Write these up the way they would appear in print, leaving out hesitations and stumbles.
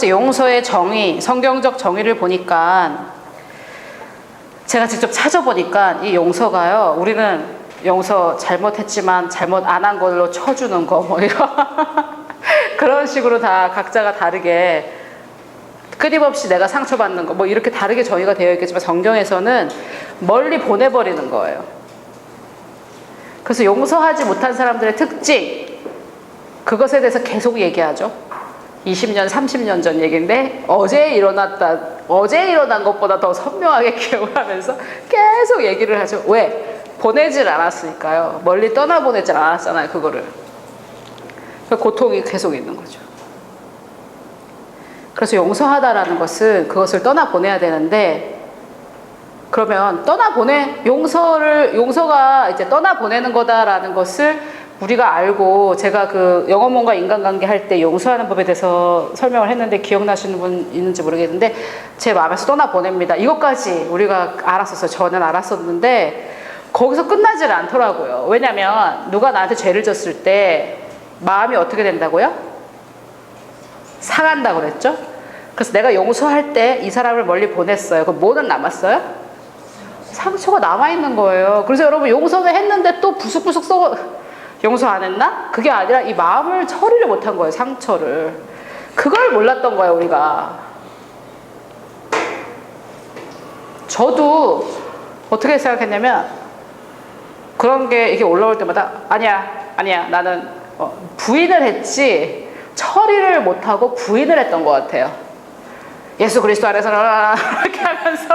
번째, 용서의 정의, 성경적 정의를 보니까 제가 직접 찾아보니까 이 용서가요, 우리는 용서 잘못했지만 잘못 안 한 걸로 쳐주는 거 뭐 이런 그런 식으로 다 각자가 다르게 끊임없이 내가 상처받는 거 뭐 이렇게 다르게 정의가 되어 있겠지만 성경에서는 멀리 보내버리는 거예요. 그래서 용서하지 못한 사람들의 특징, 그것에 대해서 계속 얘기하죠. 20년, 30년 전 얘기인데 어제 일어난 것보다 더 선명하게 기억을 하면서 계속 얘기를 하죠. 왜? 보내질 않았으니까요. 멀리 떠나보내질 않았잖아요, 그거를. 그 고통이 계속 있는 거죠. 그래서 용서하다라는 것은 그것을 떠나보내야 되는데, 그러면 용서가 이제 떠나보내는 거다라는 것을 우리가 알고, 제가 그 영어문과 인간관계 할 때 용서하는 법에 대해서 설명을 했는데 기억나시는 분 있는지 모르겠는데, 제 마음에서 떠나보냅니다, 이것까지 우리가 알았었어요. 저는 알았었는데 거기서 끝나질 않더라고요. 왜냐면 누가 나한테 죄를 졌을 때 마음이 어떻게 된다고요? 상한다고 그랬죠. 그래서 내가 용서할 때 이 사람을 멀리 보냈어요. 그럼 뭐는 남았어요? 상처가 남아있는 거예요. 그래서 여러분, 용서는 했는데 또 부숙부숙 용서 안 했나? 그게 아니라 이 마음을 처리를 못한 거예요, 상처를. 그걸 몰랐던 거예요, 우리가. 저도 어떻게 생각했냐면, 그런 게 이렇게 올라올 때마다 아니야 나는 부인을 했지 처리를 못하고 부인을 했던 것 같아요. 예수 그리스도 안에서는 이렇게 하면서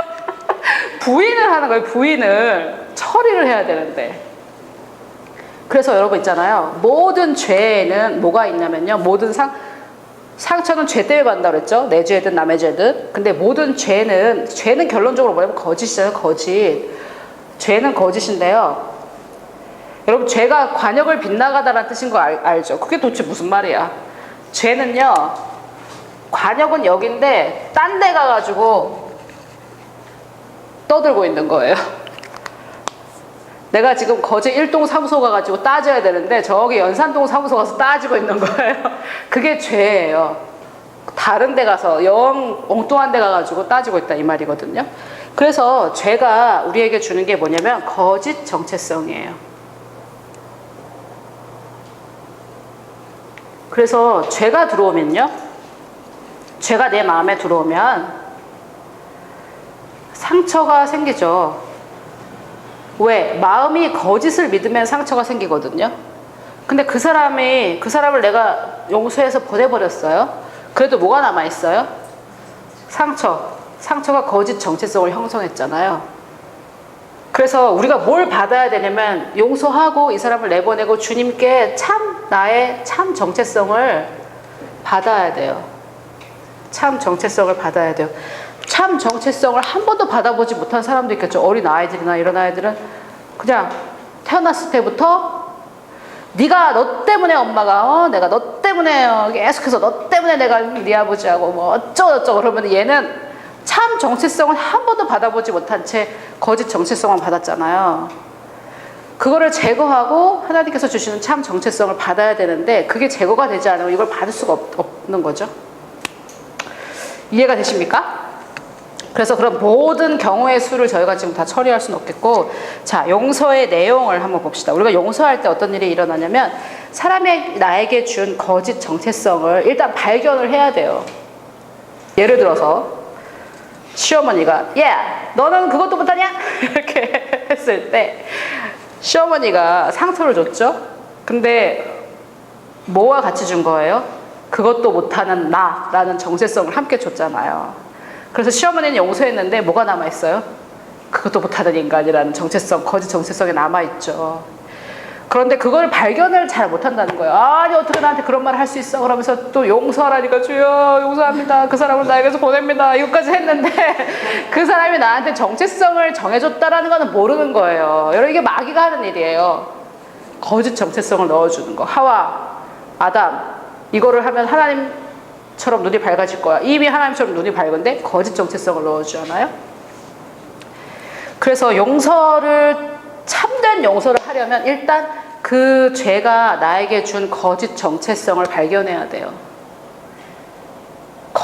부인을 하는 거예요. 부인을 처리를 해야 되는데. 그래서 여러분 있잖아요, 모든 죄에는 뭐가 있냐면요, 모든 상처는 죄 때문에 받는다고 그랬죠. 내 죄든 남의 죄든. 근데 모든 죄는 결론적으로 뭐냐면 거짓이에요. 거짓. 죄는 거짓인데요, 여러분, 죄가 관역을 빗나가다라는 뜻인 거 알죠? 그게 도대체 무슨 말이야? 죄는요, 관역은 여긴데 딴 데 가가지고 떠들고 있는 거예요. 내가 지금 거제 1동 사무소 가가지고 따져야 되는데 저기 연산동 사무소 가서 따지고 있는 거예요. 그게 죄예요. 다른 데 가서 엉뚱한 데 가가지고 따지고 있다, 이 말이거든요. 그래서 죄가 우리에게 주는 게 뭐냐면 거짓 정체성이에요. 그래서 죄가 들어오면요, 죄가 내 마음에 들어오면 상처가 생기죠. 왜? 마음이 거짓을 믿으면 상처가 생기거든요. 근데 그 사람을 내가 용서해서 보내버렸어요. 그래도 뭐가 남아있어요? 상처가 거짓 정체성을 형성했잖아요. 그래서 우리가 뭘 받아야 되냐면, 용서하고 이 사람을 내보내고 주님께 나의 참 정체성을 받아야 돼요. 참 정체성을 받아야 돼요. 참 정체성을 한 번도 받아보지 못한 사람도 있겠죠. 어린 아이들이나 이런 아이들은 그냥 태어났을 때부터 네가 너 때문에 엄마가 내가 너 때문에 계속해서 너 때문에 내가 네 아버지하고 뭐 어쩌고저쩌고, 그러면 얘는 참 정체성을 한 번도 받아보지 못한 채 거짓 정체성만 받았잖아요. 그거를 제거하고 하나님께서 주시는 참 정체성을 받아야 되는데, 그게 제거가 되지 않으면 이걸 받을 수가 없는 거죠. 이해가 되십니까? 그래서 그런 모든 경우의 수를 저희가 지금 다 처리할 수는 없겠고, 자, 용서의 내용을 한번 봅시다. 우리가 용서할 때 어떤 일이 일어나냐면, 사람이 나에게 준 거짓 정체성을 일단 발견을 해야 돼요. 예를 들어서 시어머니가 너는 그것도 못하냐? 이렇게 했을 때 시어머니가 상처를 줬죠. 근데 뭐와 같이 준 거예요? 그것도 못하는 나라는 정체성을 함께 줬잖아요. 그래서 시어머니는 용서했는데 뭐가 남아있어요? 그것도 못하는 인간이라는 정체성, 거짓 정체성이 남아있죠. 그런데 그걸 발견을 잘 못한다는 거예요. 아니, 어떻게 나한테 그런 말을 할 수 있어? 그러면서 또 용서하라니까, 주여 용서합니다, 그 사람을 나에게서 보냅니다, 이것까지 했는데 그 사람이 나한테 정체성을 정해줬다라는 거는 모르는 거예요. 여러분, 이게 마귀가 하는 일이에요. 거짓 정체성을 넣어주는 거. 하와, 아담, 이거를 하면 하나님처럼 눈이 밝아질 거야. 이미 하나님처럼 눈이 밝은데 거짓 정체성을 넣어주잖아요. 그래서 참된 용서를 하려면 일단 그 죄가 나에게 준 거짓 정체성을 발견해야 돼요.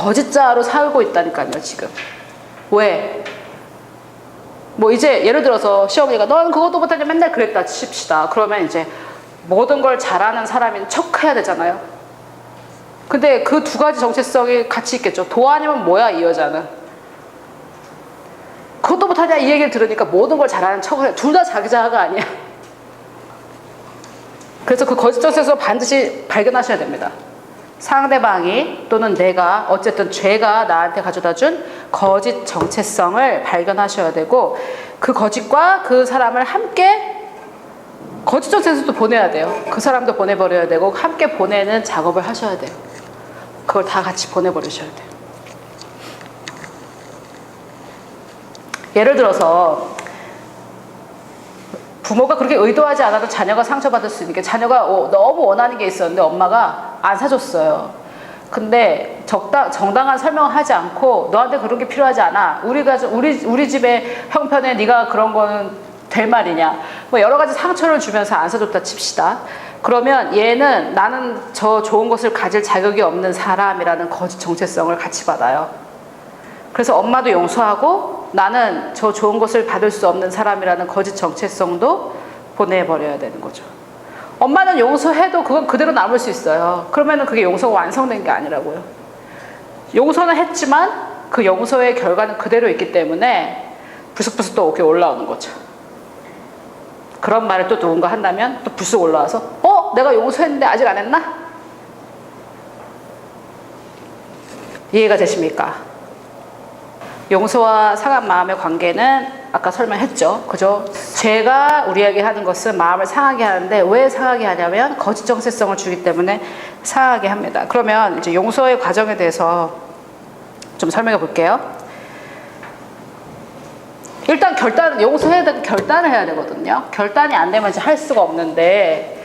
거짓자로 살고 있다니까요, 지금. 왜? 뭐 이제 예를 들어서 시어머니가 넌 그것도 못하냐 맨날 그랬다 칩시다. 그러면 이제 모든 걸 잘하는 사람인 척 해야 되잖아요. 근데 그 두 가지 정체성이 같이 있겠죠. 도 아니면 뭐야, 이 여자는. 그것도 못하냐 이 얘기를 들으니까 모든 걸 잘하는 척을 해. 둘 다 자기 자아가 아니야. 그래서 그 거짓 정체성을 반드시 발견하셔야 됩니다. 상대방이 또는 내가 어쨌든 죄가 나한테 가져다준 거짓 정체성을 발견하셔야 되고, 그 거짓과 그 사람을 함께 거짓 정체성도 보내야 돼요. 그 사람도 보내버려야 되고 함께 보내는 작업을 하셔야 돼요. 그걸 다 같이 보내버리셔야 돼요. 예를 들어서 부모가 그렇게 의도하지 않아도 자녀가 상처받을 수 있는 게, 자녀가 너무 원하는 게 있었는데 엄마가 안 사줬어요. 근데 정당한 설명을 하지 않고 너한테 그런 게 필요하지 않아. 우리 집의 형편에 네가 그런 거는 될 말이냐. 뭐 여러 가지 상처를 주면서 안 사줬다 칩시다. 그러면 얘는 나는 저 좋은 것을 가질 자격이 없는 사람이라는 거짓 정체성을 같이 받아요. 그래서 엄마도 용서하고 나는 저 좋은 것을 받을 수 없는 사람이라는 거짓 정체성도 보내버려야 되는 거죠. 엄마는 용서해도 그건 그대로 남을 수 있어요. 그러면은 그게 용서가 완성된 게 아니라고요. 용서는 했지만 그 용서의 결과는 그대로 있기 때문에 불쑥불쑥 또 이렇게 올라오는 거죠. 그런 말을 또 누군가 한다면 또 불쑥 올라와서 내가 용서했는데 아직 안 했나? 이해가 되십니까? 용서와 상한 마음의 관계는 아까 설명했죠. 그죠? 죄가 우리에게 하는 것은 마음을 상하게 하는데, 왜 상하게 하냐면 거짓 정체성을 주기 때문에 상하게 합니다. 그러면 이제 용서의 과정에 대해서 좀 설명해 볼게요. 일단 용서해야 되는 결단을 해야 되거든요. 결단이 안 되면 이제 할 수가 없는데,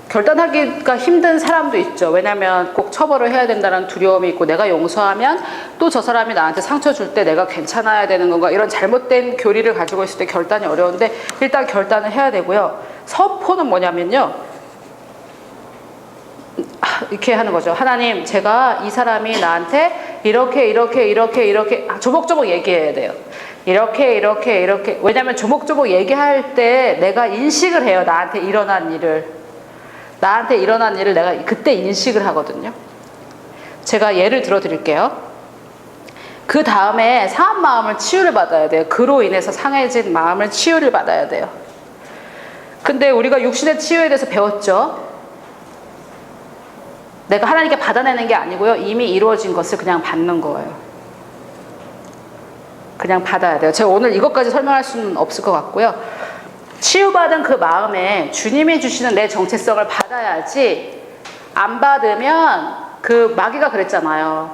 결단하기가 힘든 사람도 있죠. 왜냐하면 꼭 처벌을 해야 된다는 두려움이 있고, 내가 용서하면 또 저 사람이 나한테 상처 줄 때 내가 괜찮아야 되는 건가, 이런 잘못된 교리를 가지고 있을 때 결단이 어려운데, 일단 결단을 해야 되고요. 선포는 뭐냐면요, 이렇게 하는 거죠. 하나님, 제가 이 사람이 나한테 이렇게 조목조목 얘기해야 돼요. 이렇게. 왜냐하면 조목조목 얘기할 때 내가 인식을 해요. 나한테 일어난 일을 내가 그때 인식을 하거든요. 제가 예를 들어 드릴게요. 그 다음에 상한 마음을 치유를 받아야 돼요. 그로 인해서 상해진 마음을 치유를 받아야 돼요. 근데 우리가 육신의 치유에 대해서 배웠죠. 내가 하나님께 받아내는 게 아니고요, 이미 이루어진 것을 그냥 받는 거예요. 그냥 받아야 돼요. 제가 오늘 이것까지 설명할 수는 없을 것 같고요. 치유받은 그 마음에 주님이 주시는 내 정체성을 받아야지, 안 받으면 그 마귀가 그랬잖아요.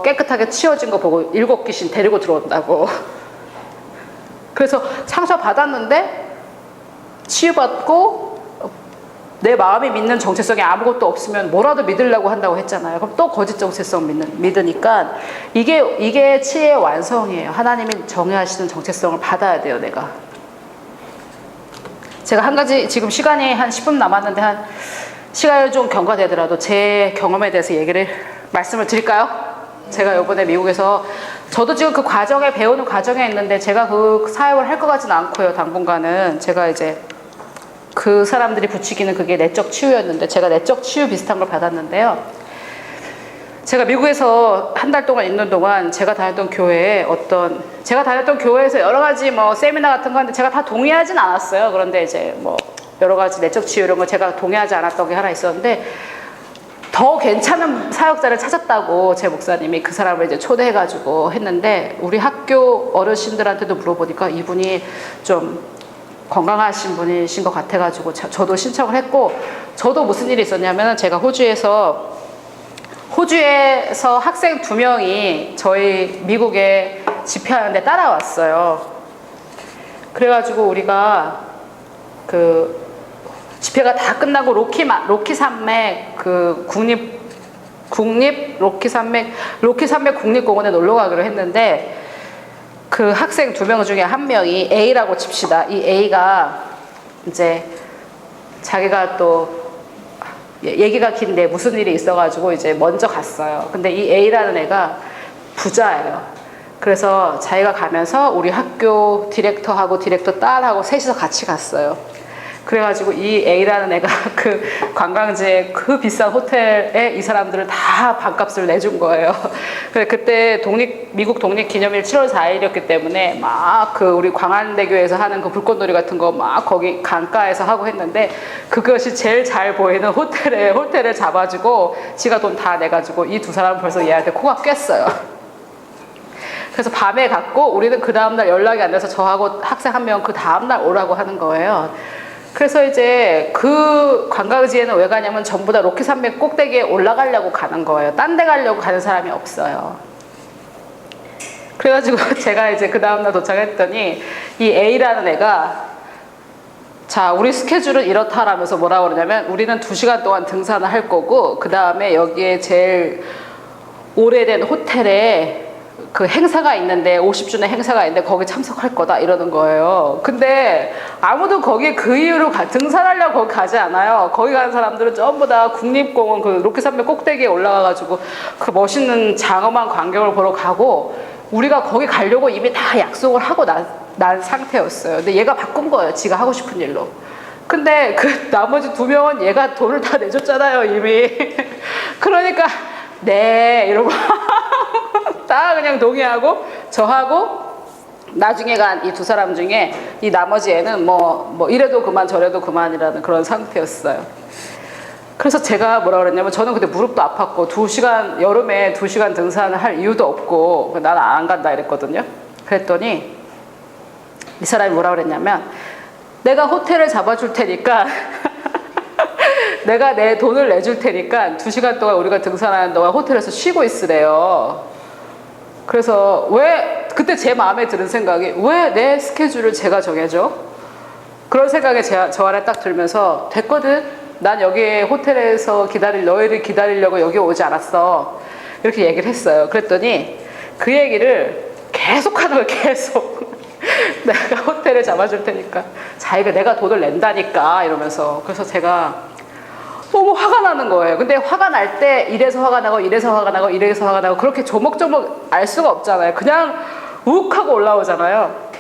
깨끗하게 치워진 거 보고 7 귀신 데리고 들어온다고. 그래서 상처 받았는데 치유받고 내 마음이 믿는 정체성이 아무것도 없으면 뭐라도 믿으려고 한다고 했잖아요. 그럼 또 거짓 정체성 믿으니까 이게 치유의 완성이에요. 하나님이 정의하시는 정체성을 받아야 돼요, 내가. 제가 한 가지, 지금 시간이 한 10분 남았는데 시간이 좀 경과되더라도 제 경험에 대해서 말씀을 드릴까요? 제가 이번에 미국에서, 저도 지금 그 과정에, 배우는 과정에 있는데 제가 그 사역을 할 것 같지는 않고요. 당분간은 제가 이제 그 사람들이 부추기는 그게 내적 치유였는데, 제가 내적 치유 비슷한 걸 받았는데요. 제가 미국에서 한 달 동안 있는 동안 제가 다녔던 교회에서 여러 가지 뭐 세미나 같은 거 하는데 제가 다 동의하진 않았어요. 그런데 이제 뭐 여러 가지 내적 치유 이런 거 제가 동의하지 않았던 게 하나 있었는데, 더 괜찮은 사역자를 찾았다고 제 목사님이 그 사람을 이제 초대해가지고 했는데, 우리 학교 어르신들한테도 물어보니까 이분이 좀 건강하신 분이신 것 같아가지고 저도 신청을 했고, 저도 무슨 일이 있었냐면, 제가 호주에서 학생 2명이 저희 미국에 집회하는데 따라왔어요. 그래가지고 우리가 그 집회가 다 끝나고 로키 산맥 그 로키 산맥 국립공원에 놀러 가기로 했는데, 그 학생 2명 중에 한 명이 A라고 칩시다. 이 A가 이제 자기가 또 얘기가 긴데 무슨 일이 있어가지고 이제 먼저 갔어요. 근데 이 A라는 애가 부자예요. 그래서 자기가 가면서 우리 학교 디렉터하고 디렉터 딸하고 셋이서 같이 갔어요. 그래가지고 이 A라는 애가 그 관광지에 그 비싼 호텔에 이 사람들을 다 반값을 내준 거예요. 그때 미국 독립기념일 7월 4일이었기 때문에 막 그 우리 광안대교에서 하는 그 불꽃놀이 같은 거 막 거기 강가에서 하고 했는데 그것이 제일 잘 보이는 호텔을 잡아주고 지가 돈 다 내가지고 이 두 사람은 벌써 얘한테 코가 꼈어요. 그래서 밤에 갔고 우리는 그 다음날 연락이 안 돼서 저하고 학생 한 명 그 다음날 오라고 하는 거예요. 그래서 이제 그 관광지에는 왜 가냐면 전부 다 로키산맥 꼭대기에 올라가려고 가는 거예요. 딴 데 가려고 가는 사람이 없어요. 그래가지고 제가 이제 그 다음날 도착했더니 이 A라는 애가 자, 우리 스케줄은 이렇다라면서 뭐라고 그러냐면 우리는 2시간 동안 등산을 할 거고 그 다음에 여기에 제일 오래된 호텔에 그 행사가 있는데 50주년 행사가 있는데 거기 참석할 거다 이러는 거예요. 근데 아무도 거기 그 이유로 등산하려고 거기 가지 않아요. 거기 가는 사람들은 전부 다 국립공원 그 로키산맥 꼭대기에 올라가가지고 그 멋있는 장엄한 광경을 보러 가고 우리가 거기 가려고 이미 다 약속을 하고 난 상태였어요. 근데 얘가 바꾼 거예요. 지가 하고 싶은 일로. 근데 그 나머지 2명은 얘가 돈을 다 내줬잖아요 이미. 그러니까 네 이러고 다 그냥 동의하고 저하고 나중에 간 이 2 사람 중에 이 나머지 애는 뭐 이래도 그만 저래도 그만이라는 그런 상태였어요. 그래서 제가 뭐라 그랬냐면 저는 그때 무릎도 아팠고 2시간 여름에 2시간 등산을 할 이유도 없고 나는 안 간다 이랬거든요. 그랬더니 이 사람이 뭐라 그랬냐면 내가 호텔을 잡아줄 테니까 내가 내 돈을 내줄 테니까 2시간 동안 우리가 등산하는 동안 호텔에서 쉬고 있으래요. 그래서 왜 그때 제 마음에 드는 생각이 왜 내 스케줄을 제가 정해줘? 그런 생각이 저 안에 딱 들면서 됐거든. 난 여기 호텔에서 너희를 기다리려고 여기 오지 않았어. 이렇게 얘기를 했어요. 그랬더니 그 얘기를 계속 하는 거예요. 계속. 내가 호텔을 잡아줄 테니까 자기가 내가 돈을 낸다니까 이러면서. 그래서 제가 너무 화가 나는 거예요. 근데 화가 날 때 이래서 화가 나고 이래서 화가 나고 이래서 화가 나고 그렇게 조목조목 알 수가 없잖아요. 그냥 욱 하고 올라오잖아요.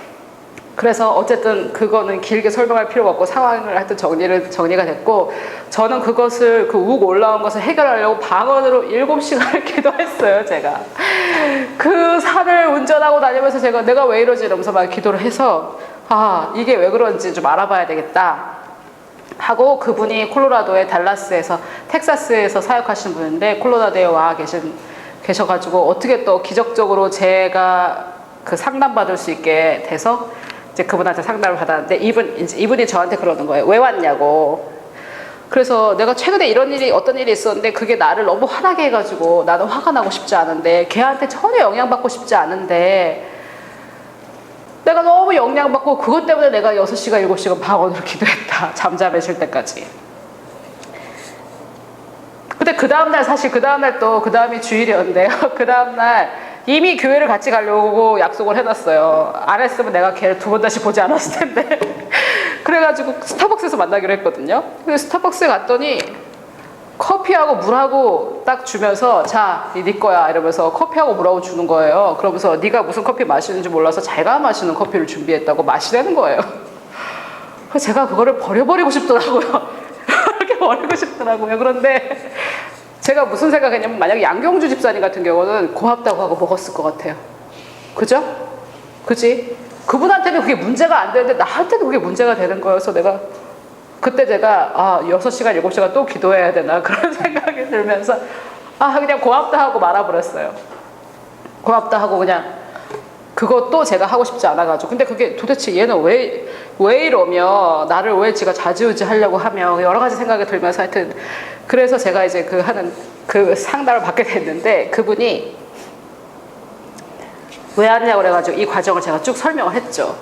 그래서 어쨌든 그거는 길게 설명할 필요가 없고 상황을 하여튼 정리가 됐고 저는 그것을 욱 올라온 것을 해결하려고 방언으로 7시간을 기도했어요. 제가 그 산을 운전하고 다니면서 내가 왜 이러지 이러면서 막 기도를 해서 이게 왜 그런지 좀 알아봐야 되겠다 하고 그분이 콜로라도의 달라스에서 텍사스에서 사역하시는 분인데 콜로라도에 와 계셔가지고 어떻게 또 기적적으로 제가 그 상담받을 수 있게 돼서 이제 그분한테 상담을 받았는데 이분이 저한테 그러는 거예요. 왜 왔냐고. 그래서 내가 최근에 어떤 일이 있었는데 그게 나를 너무 화나게 해가지고 나는 화가 나고 싶지 않은데 걔한테 전혀 영향받고 싶지 않은데 내가 너무 영향받고 그것 때문에 내가 6시간 7시간 방언으로 기도했다. 잠잠해질 때까지. 근데 그 다음이 주일이었는데요. 그 다음날 이미 교회를 같이 가려고 약속을 해놨어요. 안 했으면 내가 걔를 2번 다시 보지 않았을 텐데. 그래가지고 스타벅스에서 만나기로 했거든요. 근데 스타벅스에 갔더니 커피하고 물하고 딱 주면서 자, 네 거야 이러면서 커피하고 물하고 주는 거예요. 그러면서 네가 무슨 커피 마시는지 몰라서 자기가 마시는 커피를 준비했다고 마시라는 거예요. 그래서 제가 그거를 버려버리고 싶더라고요. 이렇게 버리고 싶더라고요. 그런데 제가 무슨 생각했냐면 만약에 양경주 집사님 같은 경우는 고맙다고 하고 먹었을 것 같아요. 그죠? 그지? 그분한테는 그게 문제가 안 되는데 나한테는 그게 문제가 되는 거여서 그때 제가 6시간 7시간 또 기도해야 되나 그런 생각이 들면서 그냥 고맙다 하고 말아버렸어요. 고맙다 하고 그냥 그것도 제가 하고 싶지 않아가지고 근데 그게 도대체 얘는 왜 이러며 나를 왜 지가 좌지우지 하려고 하며 여러 가지 생각이 들면서 하여튼 그래서 제가 이제 그 상담을 받게 됐는데 그분이 왜 왔냐고 그래가지고 이 과정을 제가 쭉 설명을 했죠.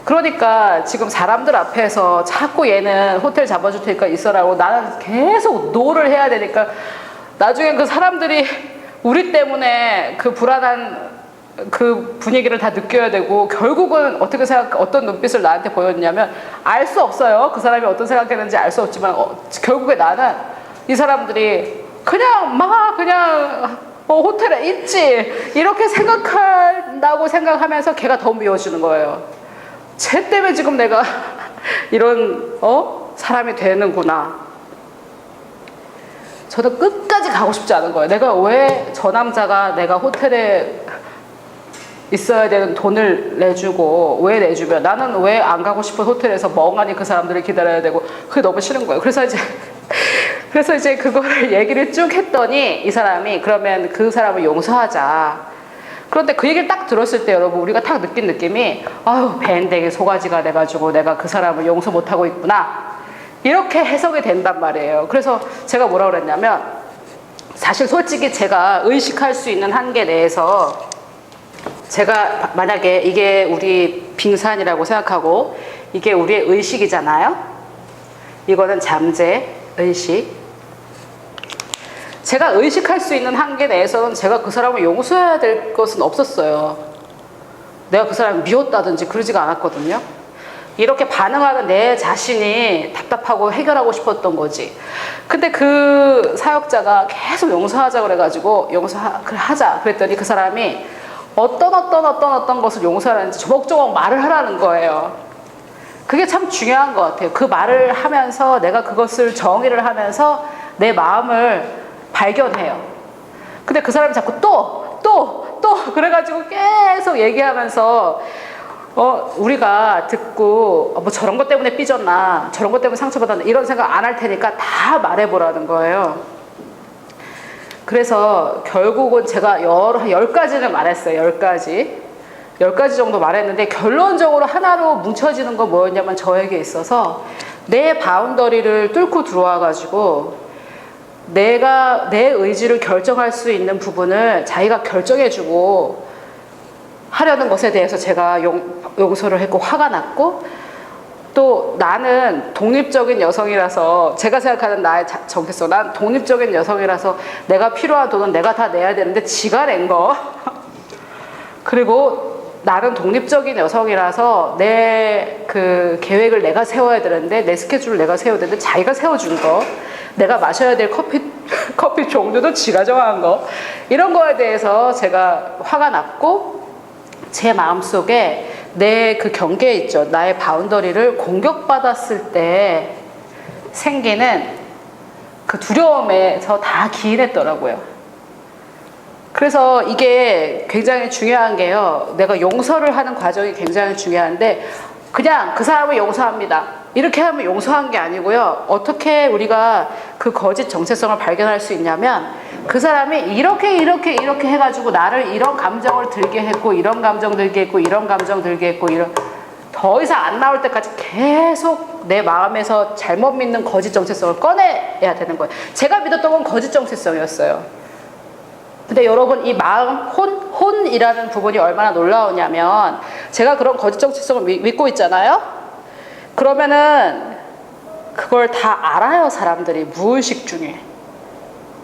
그러니까 지금 사람들 앞에서 자꾸 얘는 호텔 잡아줄 테니까 있어라고 나는 계속 노를 해야 되니까 나중에 그 사람들이 우리 때문에 그 불안한 그 분위기를 다 느껴야 되고 결국은 어떤 눈빛을 나한테 보였냐면 알 수 없어요. 그 사람이 어떤 생각했는지 알 수 없지만 결국에 나는 이 사람들이 그냥 막 그냥 호텔에 있지 이렇게 생각한다고 생각하면서 걔가 더 미워지는 거예요. 쟤 때문에 지금 내가 이런 사람이 되는구나. 저도 끝까지 가고 싶지 않은 거예요. 내가 왜 저 남자가 내가 호텔에 있어야 되는 돈을 내주고 왜 내주면 나는 왜 안 가고 싶은 호텔에서 멍하니 그 사람들을 기다려야 되고 그게 너무 싫은 거예요. 그래서 이제 그거를 얘기를 쭉 했더니 이 사람이 그러면 그 사람을 용서하자. 그런데 그 얘기를 딱 들었을 때 여러분 우리가 딱 느낀 느낌이 아유 밴댕이 소가지가 돼가지고 내가 그 사람을 용서 못하고 있구나 이렇게 해석이 된단 말이에요. 그래서 제가 뭐라 그랬냐면 사실 솔직히 제가 의식할 수 있는 한계 내에서 제가 만약에 이게 우리 빙산이라고 생각하고 이게 우리의 의식이잖아요. 이거는 잠재 의식. 제가 의식할 수 있는 한계 내에서는 제가 그 사람을 용서해야 될 것은 없었어요. 내가 그 사람을 미웠다든지 그러지가 않았거든요. 이렇게 반응하는 내 자신이 답답하고 해결하고 싶었던 거지. 근데 그 사역자가 계속 용서하자 그래가지고 하자 그랬더니 그 사람이 어떤 것을 용서하는지 조목조목 말을 하라는 거예요. 그게 참 중요한 것 같아요. 그 말을 하면서 내가 그것을 정의를 하면서 내 마음을 발견해요. 근데 그 사람이 자꾸 또 그래가지고 계속 얘기하면서 우리가 듣고 뭐 저런 것 때문에 삐졌나 저런 것 때문에 상처받았나 이런 생각 안 할 테니까 다 말해보라는 거예요. 그래서 결국은 제가 10가지를 말했어요. 10가지 정도 말했는데 결론적으로 하나로 뭉쳐지는 건 뭐였냐면 저에게 있어서 내 바운더리를 뚫고 들어와가지고 내가 내 의지를 결정할 수 있는 부분을 자기가 결정해주고 하려는 것에 대해서 제가 용서를 했고 화가 났고 또 나는 독립적인 여성이라서 제가 생각하는 나의 정체성 난 독립적인 여성이라서 내가 필요한 돈은 내가 다 내야 되는데 지가 낸 거 그리고 나는 독립적인 여성이라서 내 그 계획을 내가 세워야 되는데 내 스케줄을 내가 세워야 되는데 자기가 세워준 거 내가 마셔야 될 커피 종류도 지가 정한 거 이런 거에 대해서 제가 화가 났고 제 마음속에 내 그 경계 있죠. 나의 바운더리를 공격받았을 때 생기는 그 두려움에서 다 기인했더라고요. 그래서 이게 굉장히 중요한 게요. 내가 용서를 하는 과정이 굉장히 중요한데 그냥 그 사람을 용서합니다. 이렇게 하면 용서한 게 아니고요. 어떻게 우리가 그 거짓 정체성을 발견할 수 있냐면 그 사람이 이렇게 해가지고 나를 이런 감정을 들게 했고 이런 감정 들게 했고 이런 감정 들게 했고 이런 더 이상 안 나올 때까지 계속 내 마음에서 잘못 믿는 거짓 정체성을 꺼내야 되는 거예요. 제가 믿었던 건 거짓 정체성이었어요. 근데 여러분 이 마음 혼이라는 부분이 얼마나 놀라우냐면 제가 그런 거짓 정체성을 믿고 있잖아요. 그러면은 그걸 다 알아요. 사람들이 무의식 중에.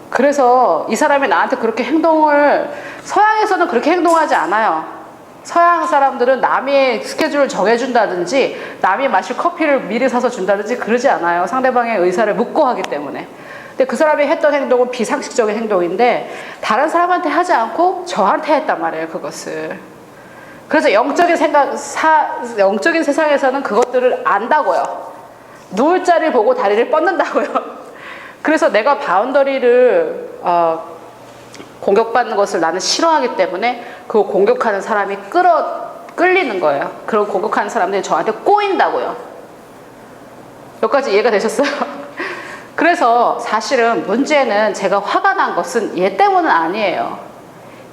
그래서 이 사람이 나한테 그렇게 행동을 서양에서는 그렇게 행동하지 않아요. 서양 사람들은 남이 스케줄을 정해준다든지 남이 마실 커피를 미리 사서 준다든지 그러지 않아요. 상대방의 의사를 묻고 하기 때문에. 근데 그 사람이 했던 행동은 비상식적인 행동인데 다른 사람한테 하지 않고 저한테 했단 말이에요. 그것을. 그래서 영적인 세상에서는 그것들을 안다고요. 누울 자리를 보고 다리를 뻗는다고요. 그래서 내가 바운더리를 공격받는 것을 나는 싫어하기 때문에 그 공격하는 사람이 끌리는 거예요. 그런 공격하는 사람들이 저한테 꼬인다고요. 여기까지 이해가 되셨어요? 그래서 사실은 문제는 제가 화가 난 것은 얘 때문은 아니에요.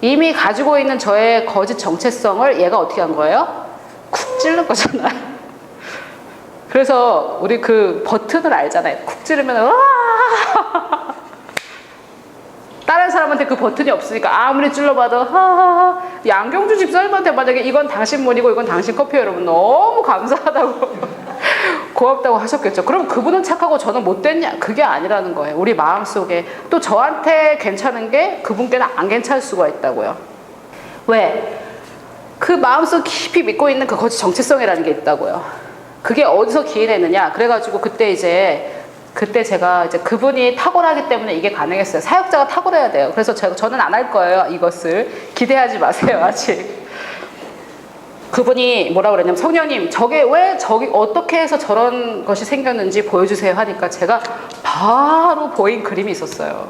이미 가지고 있는 저의 거짓 정체성을 얘가 어떻게 한 거예요? 쿡 찌른 거잖아요. 그래서 우리 그 버튼을 알잖아요. 쿡 찌르면 와 다른 사람한테 그 버튼이 없으니까 아무리 찔러봐도 하하하. 양경주 집사님한테 만약에 이건 당신 문이고 이건 당신 커피예요 여러분 너무 감사하다고 고맙다고 하셨겠죠. 그럼 그분은 착하고 저는 못됐냐? 그게 아니라는 거예요. 우리 마음속에 또 저한테 괜찮은 게 그분께는 안 괜찮을 수가 있다고요. 왜? 그 마음속 깊이 믿고 있는 그 거짓 정체성이라는 게 있다고요. 그게 어디서 기인했느냐? 그래가지고 그때 이제 그때 제가 이제 그분이 탁월하기 때문에 이게 가능했어요. 사역자가 탁월해야 돼요. 그래서 저는 안 할 거예요. 이것을 기대하지 마세요. 아직. 그분이 뭐라 그랬냐면 성령님 저게 왜 저기 어떻게 해서 저런 것이 생겼는지 보여주세요 하니까 제가 바로 보인 그림이 있었어요.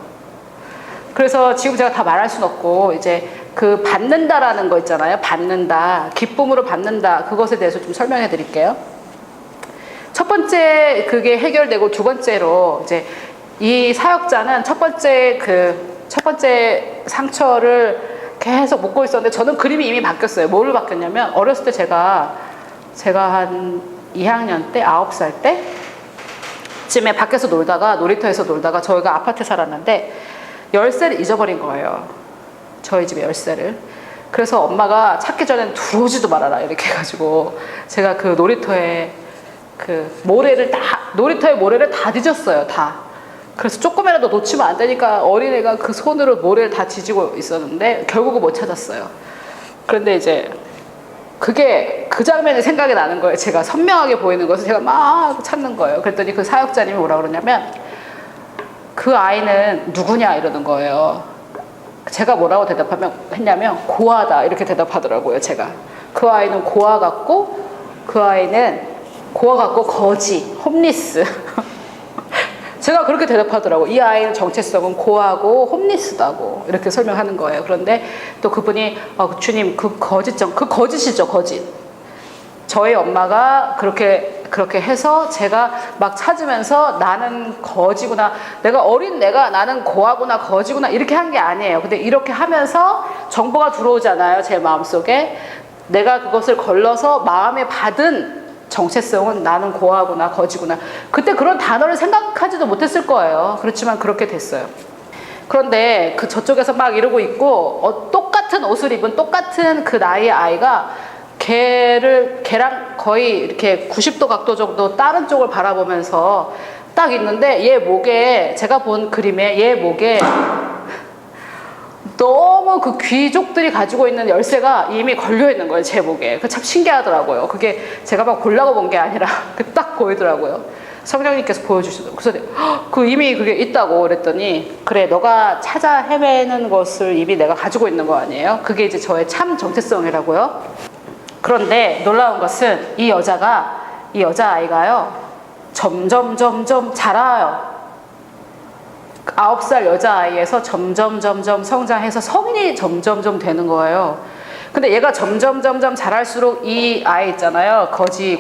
그래서 지금 제가 다 말할 순 없고 이제 그 받는다라는 거 있잖아요. 받는다, 기쁨으로 받는다, 그것에 대해서 좀 설명해 드릴게요. 첫 번째 그게 해결되고 두 번째로 이제 이 사역자는 첫 번째 상처를 계속 먹고 있었는데 저는 그림이 이미 바뀌었어요. 뭐를 바뀌었냐면 어렸을 때 제가 한 2학년 때 9살 때쯤에 밖에서 놀다가 놀이터에서 놀다가 저희가 아파트 살았는데 열쇠를 잊어버린 거예요. 저희 집에 열쇠를. 그래서 엄마가 찾기 전엔 들어오지도 말아라 이렇게 해가지고 제가 그 놀이터에 놀이터의 모래를 다 뒤졌어요. 다. 그래서 조금이라도 놓치면 안 되니까 어린애가 그 손으로 모래를 다 뒤지고 있었는데 결국은 못 찾았어요. 그런데 이제 그게 그 장면이 생각이 나는 거예요. 제가 선명하게 보이는 것을 제가 막 찾는 거예요. 그랬더니 그 사역자님이 뭐라 그러냐면 그 아이는 누구냐 이러는 거예요. 제가 뭐라고 했냐면 고아다 이렇게 대답하더라고요. 제가 그 아이는 고아 같고 거지, 홈리스. 제가 그렇게 대답하더라고. 이 아이의 정체성은 고아고 홈리스다고 이렇게 설명하는 거예요. 그런데 또 그분이 주님 그 거짓이죠, 거짓. 저희 엄마가 그렇게 해서 제가 막 찾으면서 나는 거지구나, 나는 고아구나, 거지구나 이렇게 한 게 아니에요. 근데 이렇게 하면서 정보가 들어오잖아요, 제 마음속에. 내가 그것을 걸러서 마음에 받은 정체성은 나는 고아구나, 거지구나. 그때 그런 단어를 생각하지도 못했을 거예요. 그렇지만 그렇게 됐어요. 그런데 그 저쪽에서 막 이러고 있고 똑같은 옷을 입은 똑같은 그 나이의 아이가 걔랑 거의 이렇게 90도 각도 정도 다른 쪽을 바라보면서 딱 있는데 얘 목에, 제가 본 그림에 얘 목에 너무 그 귀족들이 가지고 있는 열쇠가 이미 걸려 있는 거예요, 제 목에. 그 참 신기하더라고요. 그게 제가 막 골라고 본 게 아니라 딱 보이더라고요. 성령님께서 보여주시더라고요. 그래서 그 이미 그게 있다고 그랬더니 그래, 너가 찾아 헤매는 것을 이미 내가 가지고 있는 거 아니에요? 그게 이제 저의 참 정체성이라고요. 그런데 놀라운 것은 이 여자아이가요 점점 자라요. 9살 여자아이에서 점점 성장해서 성인이 점점 되는 거예요. 근데 얘가 점점 자랄수록 이 아이 있잖아요,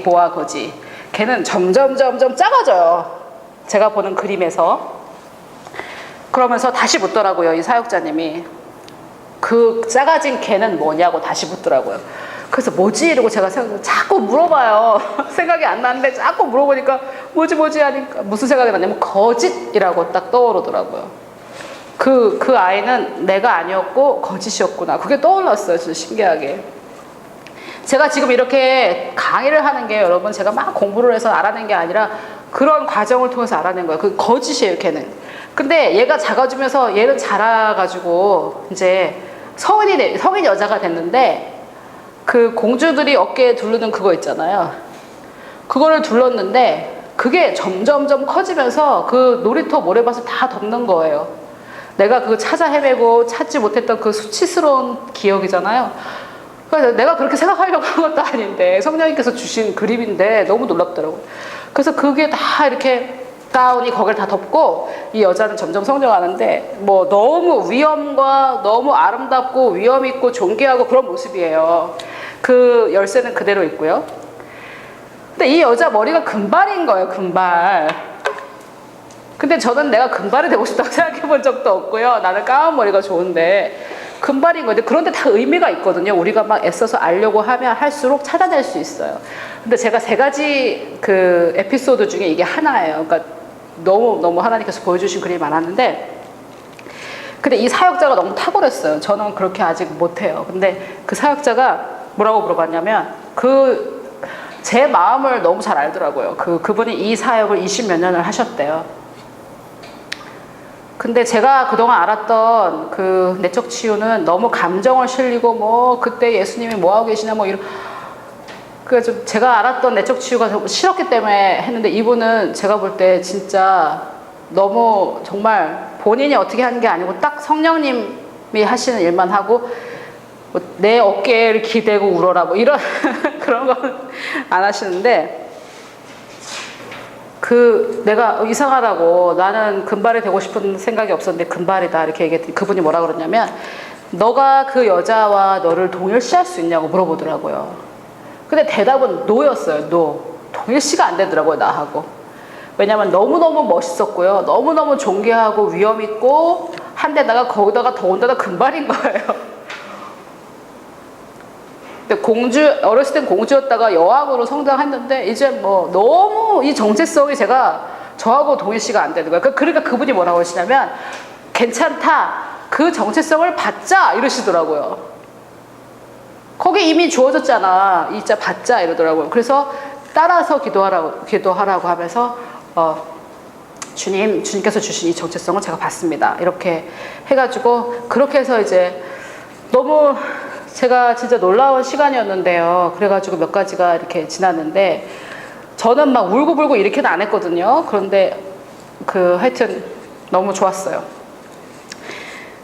고아 거지, 걔는 점점 작아져요. 제가 보는 그림에서. 그러면서 다시 묻더라고요, 이 사역자님이. 그 작아진 걔는 뭐냐고 다시 묻더라고요. 그래서 뭐지? 이러고 제가 자꾸 물어봐요. 생각이 안 나는데 자꾸 물어보니까 뭐지 하니까 무슨 생각이 나냐면 거짓이라고 딱 떠오르더라고요. 그 아이는 내가 아니었고 거짓이었구나. 그게 떠올랐어요. 진짜 신기하게. 제가 지금 이렇게 강의를 하는 게 여러분 제가 막 공부를 해서 알아낸 게 아니라 그런 과정을 통해서 알아낸 거예요. 그 거짓이에요, 걔는. 근데 얘가 작아지면서 얘는 자라가지고 이제 성인 여자가 됐는데 그 공주들이 어깨에 두르는 그거 있잖아요. 그거를 둘렀는데 그게 점점 커지면서 그 놀이터 모래밭을 다 덮는 거예요. 내가 그거 찾아 헤매고 찾지 못했던 그 수치스러운 기억이잖아요. 그래서 내가 그렇게 생각하려고 한 것도 아닌데 성령님께서 주신 그림인데 너무 놀랍더라고요. 그래서 그게 다 이렇게 가운이 거기를 다 덮고 이 여자는 점점 성장하는데 뭐 너무 위엄과 너무 아름답고 위엄 있고 존귀하고 그런 모습이에요. 그 열쇠는 그대로 있고요. 근데 이 여자 머리가 금발인 거예요, 금발. 근데 저는 내가 금발이 되고 싶다고 생각해 본 적도 없고요. 나는 까만 머리가 좋은데 금발인 건데, 그런데 다 의미가 있거든요. 우리가 막 애써서 알려고 하면 할수록 찾아낼 수 있어요. 근데 제가 3가지 그 에피소드 중에 이게 하나예요. 그러니까 너무 하나님께서 보여주신 그림이 많았는데, 근데 이 사역자가 너무 탁월했어요. 저는 그렇게 아직 못해요. 근데 그 사역자가 뭐라고 물어봤냐면 제 마음을 너무 잘 알더라고요. 그분이 이 사역을 20몇 년을 하셨대요. 근데 제가 그동안 알았던 그 내적 치유는 너무 감정을 실리고 뭐 그때 예수님이 뭐 하고 계시나 뭐 그게 좀 제가 알았던 내적 치유가 좀 싫었기 때문에 했는데, 이분은 제가 볼 때 진짜 너무 정말 본인이 어떻게 하는 게 아니고 딱 성령님이 하시는 일만 하고, 뭐 내 어깨를 기대고 울어라 뭐 이런 그런 건 안 하시는데, 내가 이상하다고, 나는 금발이 되고 싶은 생각이 없었는데 금발이다 이렇게 얘기했더니 그분이 뭐라 그러냐면, 너가 그 여자와 너를 동일시할 수 있냐고 물어보더라고요. 근데 대답은 노였어요. 노. 동일시가 안 되더라고요, 나하고. 왜냐면 너무너무 멋있었고요, 너무너무 존귀하고 위엄있고 한데다가 거기다가 더군다나 금발인 거예요. 근데 어렸을 땐 공주였다가 여왕으로 성장했는데 이제 뭐 너무 이 정체성이 제가 저하고 동일시가 안 되는 거예요. 그러니까 그분이 뭐라고 하시냐면, 괜찮다, 그 정체성을 받자 이러시더라고요. 거기 이미 주어졌잖아, 이자 받자 이러더라고요. 그래서 따라서 기도하라고 하면서 주님께서 주신 이 정체성을 제가 받습니다 이렇게 해가지고, 그렇게 해서 이제 너무 제가 진짜 놀라운 시간이었는데요. 그래가지고 몇 가지가 이렇게 지났는데, 저는 막 울고불고 이렇게는 안 했거든요. 그런데 하여튼 너무 좋았어요.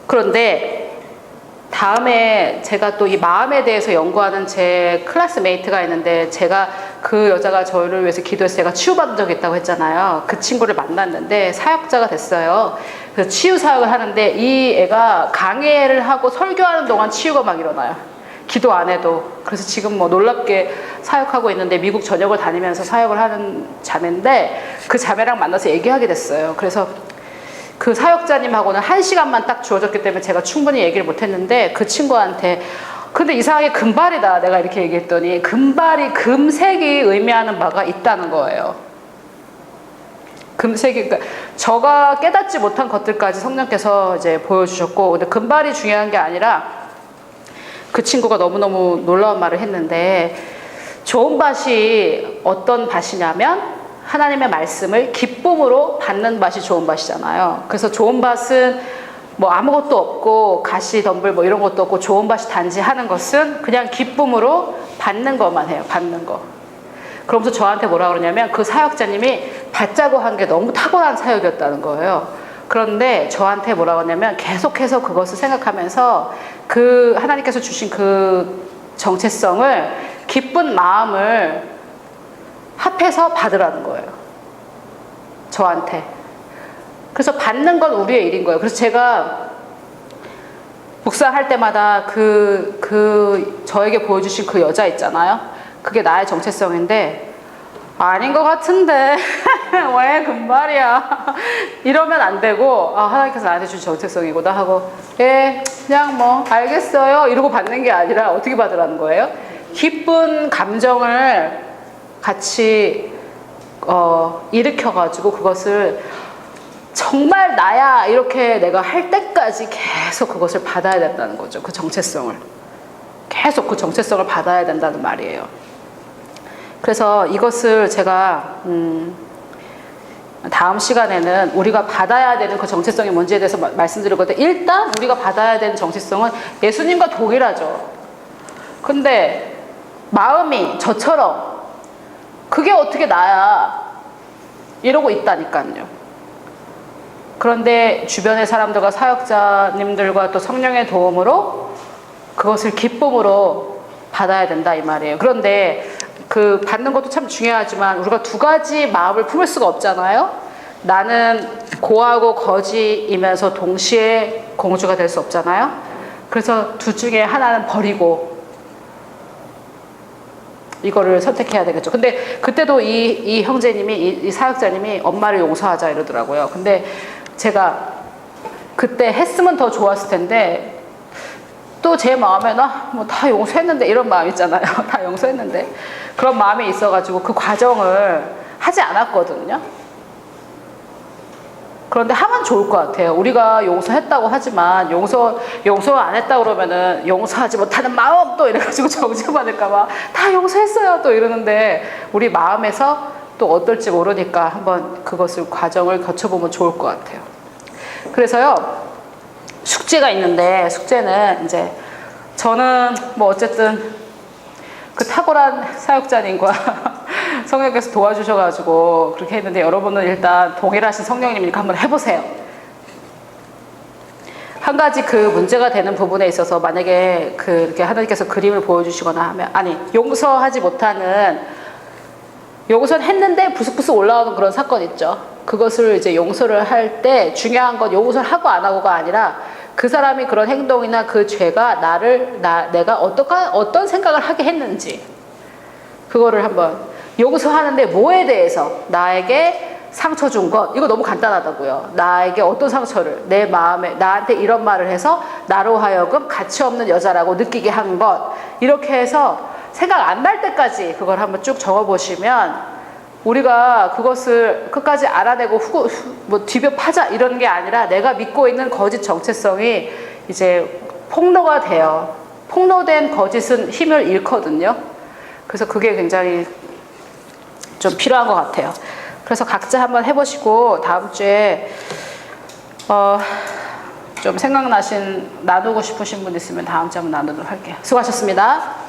그런데 다음에 제가 또 이 마음에 대해서 연구하는 제 클래스메이트가 있는데, 제가 그 여자가 저를 위해서 기도해서 제가 치유받은 적이 있다고 했잖아요. 그 친구를 만났는데 사역자가 됐어요. 그래서 치유 사역을 하는데, 이 애가 강의를 하고 설교하는 동안 치유가 막 일어나요, 기도 안 해도. 그래서 지금 뭐 놀랍게 사역하고 있는데, 미국 전역을 다니면서 사역을 하는 자매인데, 그 자매랑 만나서 얘기하게 됐어요. 그래서 그 사역자님하고는 1시간만 딱 주어졌기 때문에 제가 충분히 얘기를 못했는데, 그 친구한테 근데 이상하게 금발이다 내가 이렇게 얘기했더니, 금발이 금색이 의미하는 바가 있다는 거예요. 금색이, 그러니까 저가 깨닫지 못한 것들까지 성령께서 이제 보여주셨고, 근데 금발이 중요한 게 아니라, 그 친구가 너무너무 놀라운 말을 했는데, 좋은 밭이 어떤 밭이냐면 하나님의 말씀을 기쁨으로 받는 밭이 좋은 밭이잖아요. 그래서 좋은 밭은 뭐 아무것도 없고 가시 덤불 뭐 이런 것도 없고, 좋은 밭이 단지 하는 것은 그냥 기쁨으로 받는 것만 해요. 받는 거. 그러면서 저한테 뭐라 그러냐면, 그 사역자님이 받자고 한 게 너무 타고난 사역이었다는 거예요. 그런데 저한테 뭐라 그러냐면, 계속해서 그것을 생각하면서 그 하나님께서 주신 그 정체성을, 기쁜 마음을 합해서 받으라는 거예요, 저한테. 그래서 받는 건 우리의 일인 거예요. 그래서 제가 묵상할 때마다 저에게 보여주신 그 여자 있잖아요, 그게 나의 정체성인데, 아닌 것 같은데 왜 금발이야 이러면 안 되고, 하나님께서 나한테 주신 정체성이구나 하고, 그냥 뭐 알겠어요 이러고 받는 게 아니라 어떻게 받으라는 거예요? 기쁜 감정을 같이 일으켜가지고, 그것을 정말 나야 이렇게 내가 할 때까지 계속 그것을 받아야 된다는 거죠. 그 정체성을 계속, 그 정체성을 받아야 된다는 말이에요. 그래서 이것을 제가 다음 시간에는 우리가 받아야 되는 그 정체성이 뭔지에 대해서 말씀드릴 건데, 일단 우리가 받아야 되는 정체성은 예수님과 동일하죠. 근데 마음이 저처럼 그게 어떻게 나야 이러고 있다니까요. 그런데 주변의 사람들과 사역자님들과 또 성령의 도움으로 그것을 기쁨으로 받아야 된다 이 말이에요. 그런데 그 받는 것도 참 중요하지만, 우리가 두 가지 마음을 품을 수가 없잖아요. 나는 고하고 거지이면서 동시에 공주가 될 수 없잖아요. 그래서 둘 중에 하나는 버리고 이거를 선택해야 되겠죠. 근데 그때도 이 형제님이, 이 사역자님이 엄마를 용서하자 이러더라고요. 근데 제가 그때 했으면 더 좋았을 텐데, 또 제 마음에 뭐 다 용서했는데 이런 마음 있잖아요. 다 용서했는데 그런 마음이 있어가지고 그 과정을 하지 않았거든요. 그런데 하면 좋을 것 같아요. 우리가 용서했다고 하지만 용서 안 했다 그러면은 용서하지 못하는 마음 또 이래가지고 정죄받을까봐 다 용서했어요 또 이러는데, 우리 마음에서 또 어떨지 모르니까 한번 그것을 과정을 거쳐보면 좋을 것 같아요. 그래서요, 숙제가 있는데, 숙제는 이제 저는 뭐 어쨌든 그 탁월한 사역자님과 성령께서 도와주셔가지고 그렇게 했는데, 여러분은 일단 동일하신 성령님이니까 한번 해보세요. 한 가지 그 문제가 되는 부분에 있어서, 만약에 그렇게 하나님께서 그림을 보여주시거나 하면, 아니, 용서하지 못하는, 용서는 했는데 부스부스 올라오는 그런 사건 있죠. 그것을 이제 용서를 할 때 중요한 건 용서를 하고 안 하고가 아니라, 그 사람이 그런 행동이나 그 죄가 내가 어떤 생각을 하게 했는지, 그거를 한번, 용서하는데 뭐에 대해서 나에게 상처 준 것, 이거 너무 간단하다고요. 나에게 어떤 상처를, 내 마음에 나한테 이런 말을 해서 나로 하여금 가치 없는 여자라고 느끼게 한 것, 이렇게 해서 생각 안 날 때까지 그걸 한번 쭉 적어보시면, 우리가 그것을 끝까지 알아내고 뒤벼 파자 이런 게 아니라, 내가 믿고 있는 거짓 정체성이 이제 폭로가 돼요. 폭로된 거짓은 힘을 잃거든요. 그래서 그게 굉장히 좀 필요한 것 같아요. 그래서 각자 한번 해보시고, 다음 주에 좀 나누고 싶으신 분 있으면 다음 주에 한번 나누도록 할게요. 수고하셨습니다.